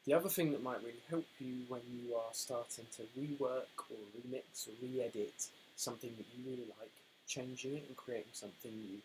The other thing that might really help you when you are starting to rework or remix or re-edit something that you really like, changing it and creating something new,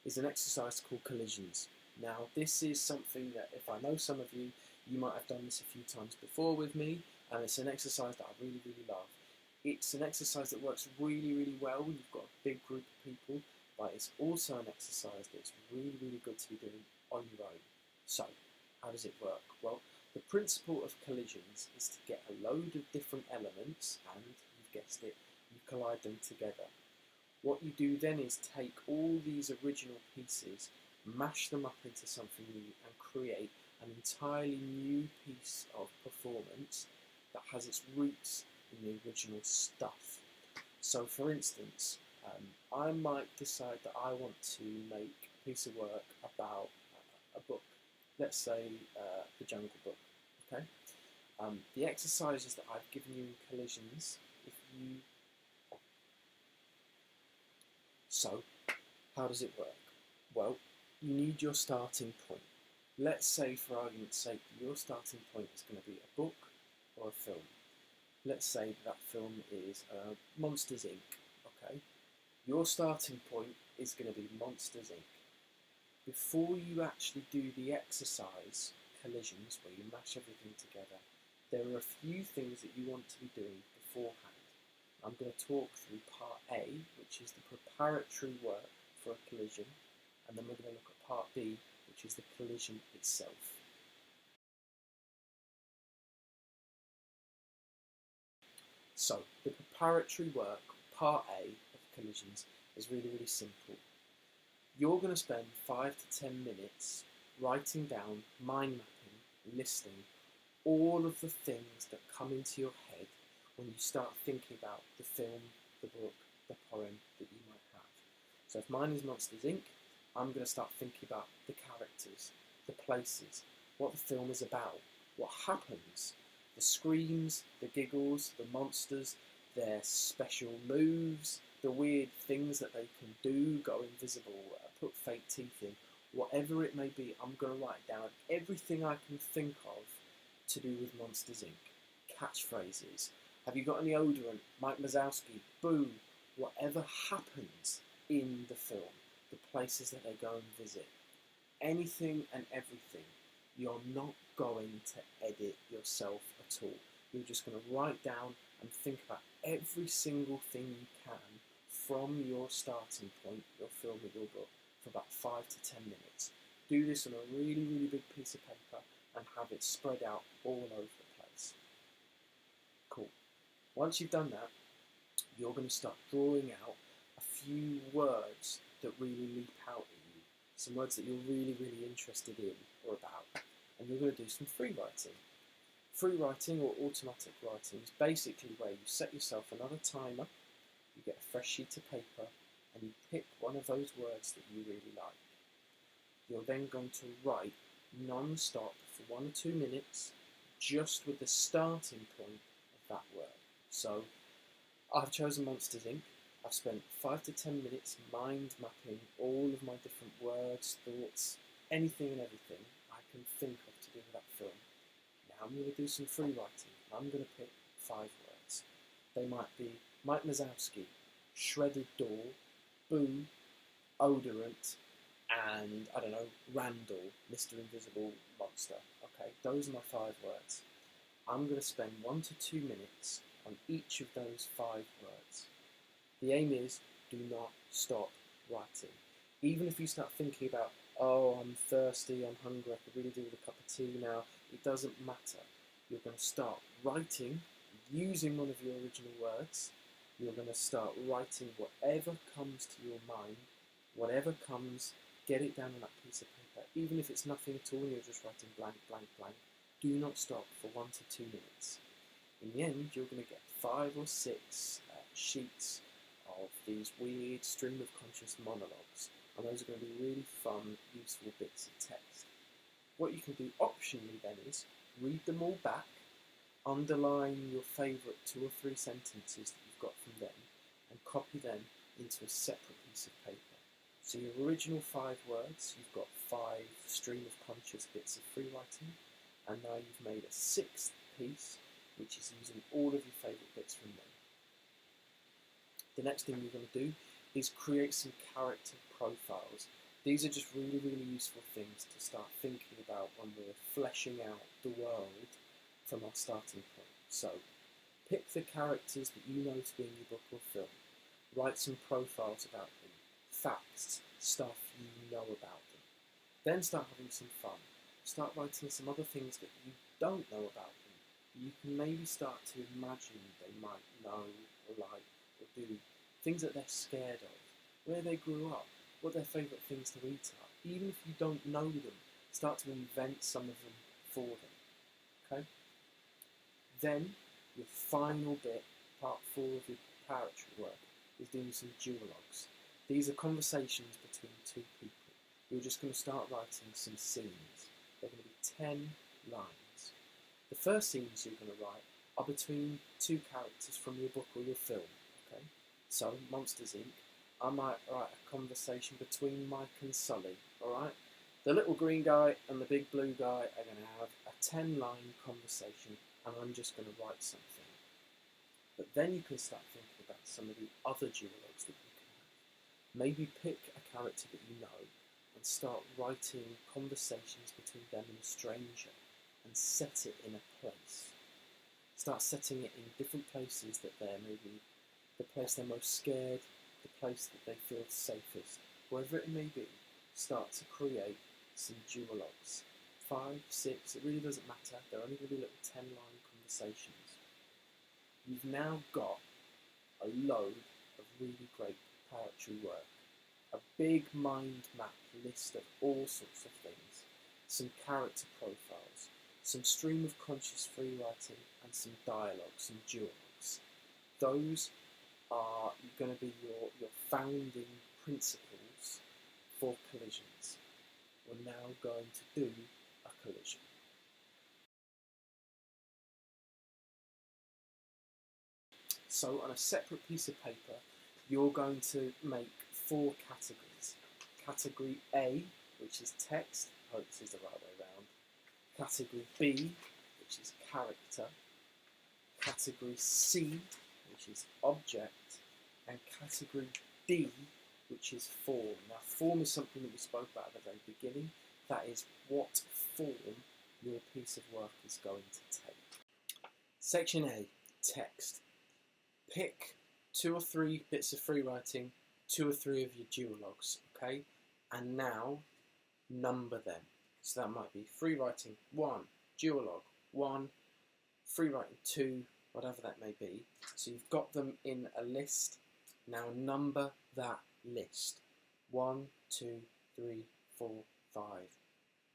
is an exercise called collisions. Now, this is something that, if I know some of you, you might have done this a few times before with me, and it's an exercise that I really, really love. It's an exercise that works really, really well when you've got a big group of people, but it's also an exercise that's really, really good to be doing on your own. So, how does it work? Well, the principle of collisions is to get a load of different elements and, you've guessed it, you collide them together. What you do then is take all these original pieces, mash them up into something new and create an entirely new piece of performance that has its roots in the original stuff. So for instance, I might decide that I want to make a piece of work about a book, let's say the Jungle Book, okay? The exercises that I've given you in collisions, so how does it work? Well, you need your starting point. Let's say, for argument's sake, your starting point is going to be a book or a film. Let's say that film is Monsters Inc. Okay, your starting point is going to be Monsters Inc. Before you actually do the exercise collisions, where you mash everything together, there are a few things that you want to be doing beforehand. I'm going to talk through part A, which is the preparatory work for a collision, and then we're going to look at part B, which is the collision itself. So, the preparatory work, part A of collisions, is really, really simple. You're going to spend 5 to 10 minutes writing down, mind mapping, listing all of the things that come into your head when you start thinking about the film, the book, the poem that you might have. So if mine is Monsters Inc., I'm going to start thinking about the characters, the places, what the film is about, what happens, the screams, the giggles, the monsters, their special moves, the weird things that they can do, go invisible, put fake teeth in, whatever it may be. I'm going to write down everything I can think of to do with Monsters Inc. Catchphrases. Have you got any odorant? Mike Wazowski, boo, whatever happens in the film, the places that they go and visit, anything and everything. You're not going to edit yourself at all. You're just going to write down and think about every single thing you can from your starting point, your film or your book, for about 5 to 10 minutes. Do this on a really, really big piece of paper and have it spread out all over the place. Cool. Once you've done that, you're going to start drawing out a few words that really leap out at you. Some words that you're really, really interested in or about. And you're going to do some free writing. Free writing or automatic writing is basically where you set yourself another timer, you get a fresh sheet of paper, and you pick one of those words that you really like. You're then going to write non-stop for 1 or 2 minutes, just with the starting point of that word. So, I've chosen Monsters Inc. I've spent 5 to 10 minutes mind mapping all of my different words, thoughts, anything and everything I can think of to do with that film. Now I'm going to do some free writing. I'm going to pick 5 words. They might be Mike Wazowski, shredded door, boo, odorant, and, I don't know, Randall, Mr. Invisible Monster. Okay, those are my 5 words. I'm going to spend 1 to 2 minutes on each of those 5 words. The aim is, do not stop writing. Even if you start thinking about, oh, I'm thirsty, I'm hungry, I could really do with a cup of tea now, it doesn't matter. You're going to start writing using one of your original words. You're going to start writing whatever comes to your mind, whatever comes, get it down on that piece of paper. Even if it's nothing at all and you're just writing blank, blank, blank, do not stop for 1 to 2 minutes. In the end, you're going to get 5 or 6 sheets of these weird stream of conscious monologues, and those are going to be really fun, useful bits of text. What you can do optionally then is read them all back, underline your favourite 2 or 3 sentences that you've got from them, and copy them into a separate piece of paper. So your original 5 words, you've got 5 stream of conscious bits of free writing. and now you've made a sixth piece, which is using all of your favourite bits from them. The next thing you're going to do is create some character profiles. These are just really, really useful things to start thinking about when we're fleshing out the world from our starting point. So, pick the characters that you know to be in your book or film. Write some profiles about them, facts, stuff you know about them. Then start having some fun. Start writing some other things that you don't know about them. You can maybe start to imagine they might know or like or do. Things that they're scared of, where they grew up, what their favourite things to eat are. Even if you don't know them, start to invent some of them for them. Okay? Then, your final bit, part 4 of your preparatory work, is doing some duologues. These are conversations between two people. You're just going to start writing some scenes. They're going to be 10 lines. The first scenes you're going to write are between two characters from your book or your film. Okay? So, Monsters Inc., I might write a conversation between Mike and Sully, alright? The little green guy and the big blue guy are going to have a 10-line conversation, and I'm just going to write something. But then you can start thinking about some of the other duologues that you can have. Maybe pick a character that you know and start writing conversations between them and a stranger, and set it in a place. Start setting it in different places that they're maybe the place they're most scared, the place that they feel safest. Wherever it may be, start to create some duologues. 5, 6, it really doesn't matter. They're only going to be little 10-line conversations. You've now got a load of really great preparatory work. A big mind map list of all sorts of things. Some character profiles, some stream of conscious free writing, and some dialogue, some duologues. Those are going to be your founding principles for collisions. We're now going to do a collision. So on a separate piece of paper, you're going to make 4 categories. Category A, which is text, I hope this is the right way around. Category B, which is character. Category C, which is object. And category D, which is form. Now, form is something that we spoke about at the very beginning. That is what form your piece of work is going to take. Section A, text. Pick 2 or 3 bits of free writing, 2 or 3 of your duologues, okay? And now, number them. So that might be free writing 1, duologue 1, free writing 2, whatever that may be. So you've got them in a list. Now number that list. 1, 2, 3, 4, 5.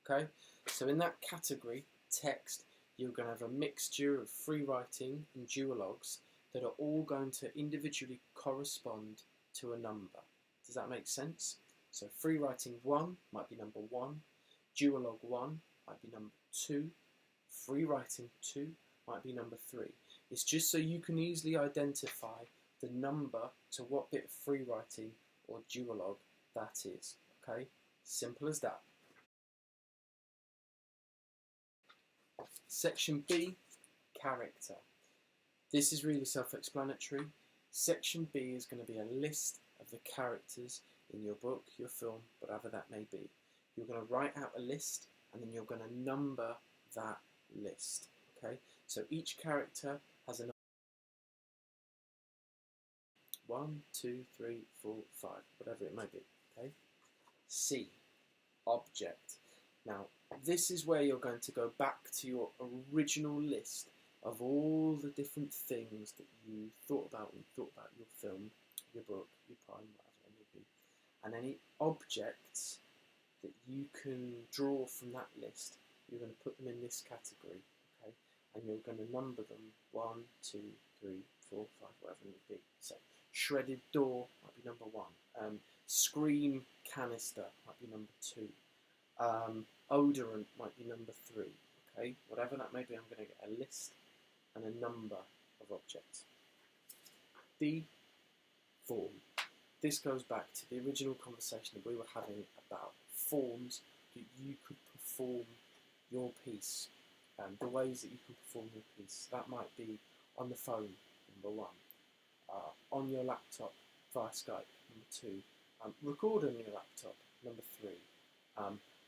Okay? So in that category, text, you're going to have a mixture of free writing and duologues that are all going to individually correspond to a number. Does that make sense? So free writing 1 might be number 1, duologue 1 might be number 2, free writing 2 might be number 3. It's just so you can easily identify the number to what bit of free writing or duologue that is. Okay? Simple as that. Section B, character. This is really self-explanatory. Section B is going to be a list of the characters in your book, your film, whatever that may be. You're going to write out a list and then you're going to number that list. Okay? So each character has a number. 1, 2, 3, 4, 5, whatever it may be. Okay? C, object. Now, this is where you're going to go back to your original list of all the different things that you thought about when you thought about your film, your book, your poem, whatever it may be. And any objects that you can draw from that list, you're going to put them in this category. Okay? And you're going to number them 1, 2, 3, 4, 5, whatever it may be. So, shredded door might be number 1. Scream canister might be number 2. Odorant might be number 3. Okay, whatever that may be, I'm going to get a list and a number of objects. B, form. This goes back to the original conversation that we were having about forms that you could perform your piece. the ways that you can perform your piece. That might be on the phone, number 1, on your laptop via Skype, number 2, record on your laptop, number 3,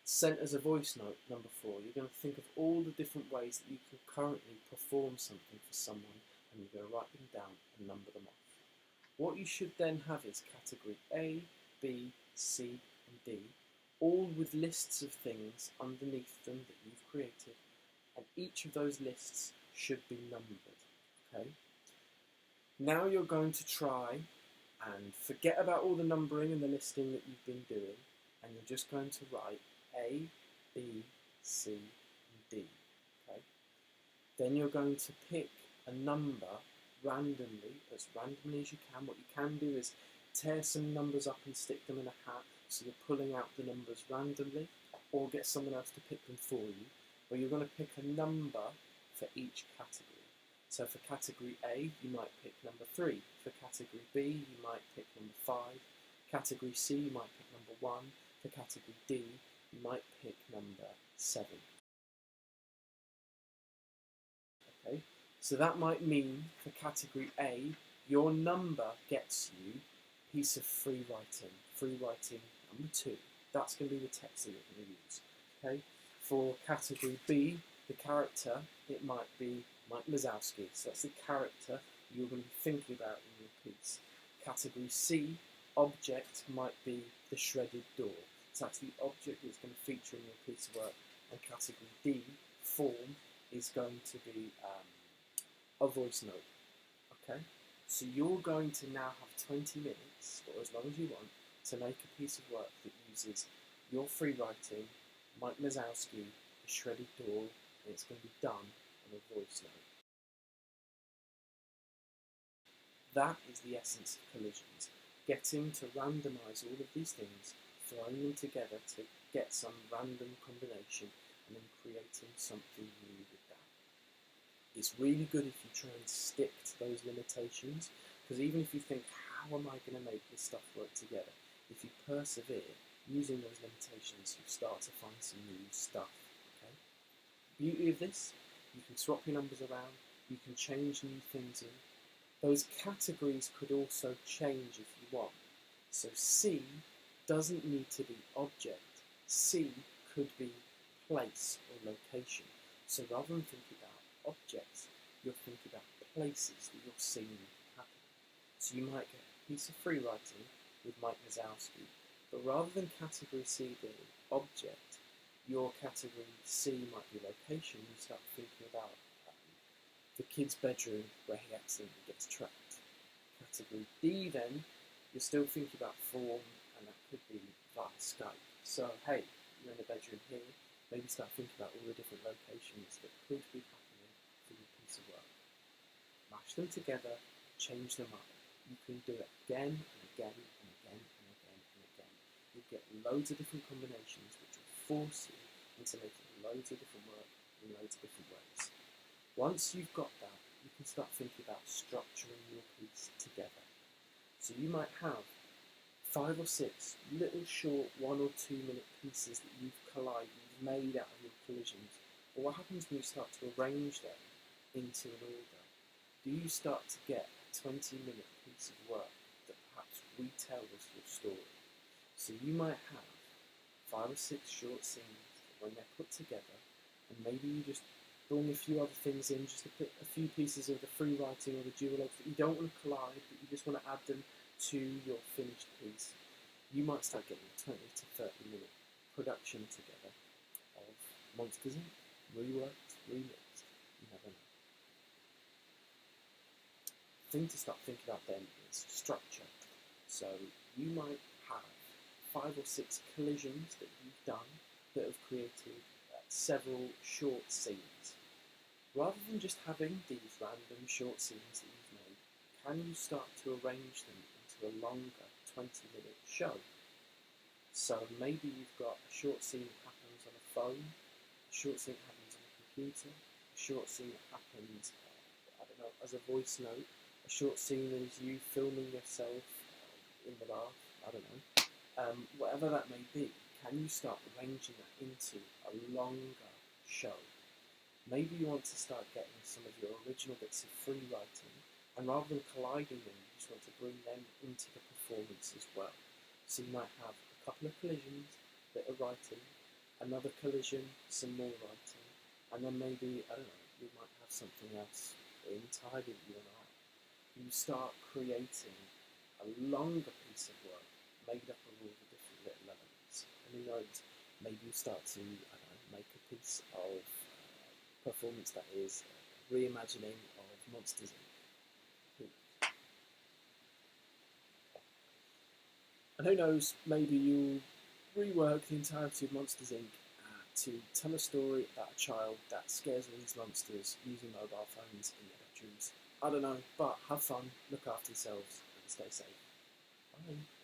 sent as a voice note, number 4. You're going to think of all the different ways that you can currently perform something for someone, and you're going to write them down and number them off. What you should then have is category A, B, C and D, all with lists of things underneath them that you've created, and each of those lists should be numbered. Okay? Now you're going to try and forget about all the numbering and the listing that you've been doing, and you're just going to write A, B, C and D. Okay? Then you're going to pick a number randomly, as randomly as you can. What you can do is tear some numbers up and stick them in a hat, so you're pulling out the numbers randomly, or get someone else to pick them for you. But you're going to pick a number for each category. So for category A, you might pick number 3. For category B, you might pick number 5. Category C, you might pick number 1. For category D, you might pick number 7. Okay, so that might mean for category A, your number gets you a piece of free writing. Free writing number 2. That's going to be the text that you're going to use. Okay. For category B, the character, it might be Mike Wazowski. So that's the character you're going to be thinking about in your piece. Category C, object, might be the shredded door. So that's the object that's going to feature in your piece of work. And category D, form, is going to be a voice note. Okay? So you're going to now have 20 minutes, or as long as you want, to make a piece of work that uses your free writing, Mike Wazowski, the shredded door, and it's going to be done on a voice note. That is the essence of collisions. Getting to randomise all of these things, throwing them together to get some random combination, and then creating something new with that. It's really good if you try and stick to those limitations, because even if you think, how am I going to make this stuff work together? If you persevere, using those limitations, you start to find some new stuff. Okay? The beauty of this, you can swap your numbers around, you can change new things in. Those categories could also change if you want. So C doesn't need to be object. C could be place or location. So rather than thinking about objects, you're thinking about places that you're seeing happen. So you might get a piece of free writing with Mike Wazowski, but rather than category C being object, your category C might be location. You start thinking about the kid's bedroom where he accidentally gets trapped. Category D then, you're still thinking about form, and that could be via Skype. So hey, you're in a bedroom here, maybe start thinking about all the different locations that could be happening for your piece of work. Mash them together, change them up. You can do it again and again and again and again and again. You get loads of different combinations which will force you into making loads of different work in loads of different ways. Once you've got that, you can start thinking about structuring your piece together. So you might have 5 or 6 little short 1 or 2 minute pieces that you've made out of your collisions. But what happens when you start to arrange them into an order? Do you start to get a 20-minute piece of work that perhaps retells your story? So you might have 5 or 6 short scenes that when they're put together, and maybe you just bring a few other things in, just to put a few pieces of the free writing or the duologue that you don't want to collide, but you just want to add them to your finished piece. You might start getting a 20 to 30 minute production together of Monsters Inc. Reworked, remixed, you never know. The thing to start thinking about then is structure. So you might have 5 or 6 collisions that you've done that have created several short scenes. Rather than just having these random short scenes that you've made, can you start to arrange them into a longer 20-minute show? So maybe you've got a short scene that happens on a phone, a short scene that happens on a computer, a short scene that happens, as a voice note, a short scene that is you filming yourself in the bath, whatever that may be. Can you start arranging that into a longer show? Maybe you want to start getting some of your original bits of free writing, and rather than colliding them, you just want to bring them into the performance as well. So you might have a couple of collisions, a bit of writing, another collision, some more writing, and then maybe, I don't know, you might have something else entirely that you want to add. You start creating a longer piece of work made up of all the different little elements. And who knows, maybe you start to, I don't know, make a piece of performance that is a reimagining of Monsters Inc. Who knows? And who knows, maybe you'll rework the entirety of Monsters Inc. To tell a story about a child that scares all these monsters using mobile phones in their bedrooms. I don't know, but have fun, look after yourselves, and stay safe. Bye.